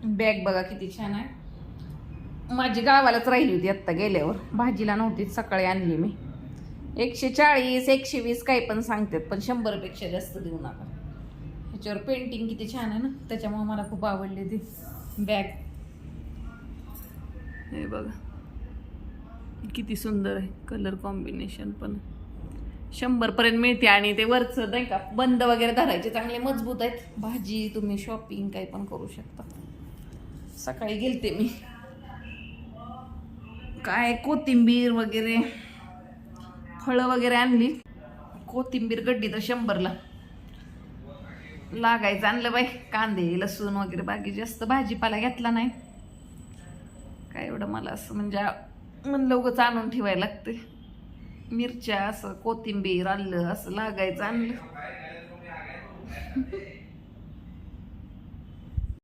Bag बघा किती छान आहे. माझी गावालाच राहिली होती आत्ता गेल्यावर, भाजीला नव्हती, सकाळी आणली मी. 140 120 काही पण सांगतात, पण 100 पेक्षा जास्त देऊ नका. ह्याच्यावर पेंटिंग किती छान आहे ना, त्याच्यामुळे मला खूप आवडली ती बॅग. हे बघा किती सुंदर आहे, कलर कॉम्बिनेशन पण 100 पर्यंत मिळते. आणि ते वरचं नाही का बंद वगैरे धरायचे चांगले मजबूत आहेत. भाजी तुम्ही शॉपिंग काही पण करू शकता. सकाळी गेलते मी, काय कोथिंबीर वगैरे फळं वगैरे आणली. कोथिंबीर गड्डी तर 100ला लागायचं आणलं बाई. कांदे लसूण वगैरे बाकी जास्त भाजीपाला घेतला नाही काय एवढं. मला असं म्हणजे म्हणलं उगाच आणून ठेवायला लागते. मिरच्या असं कोथिंबीर आलं असं लागायचं आणलं.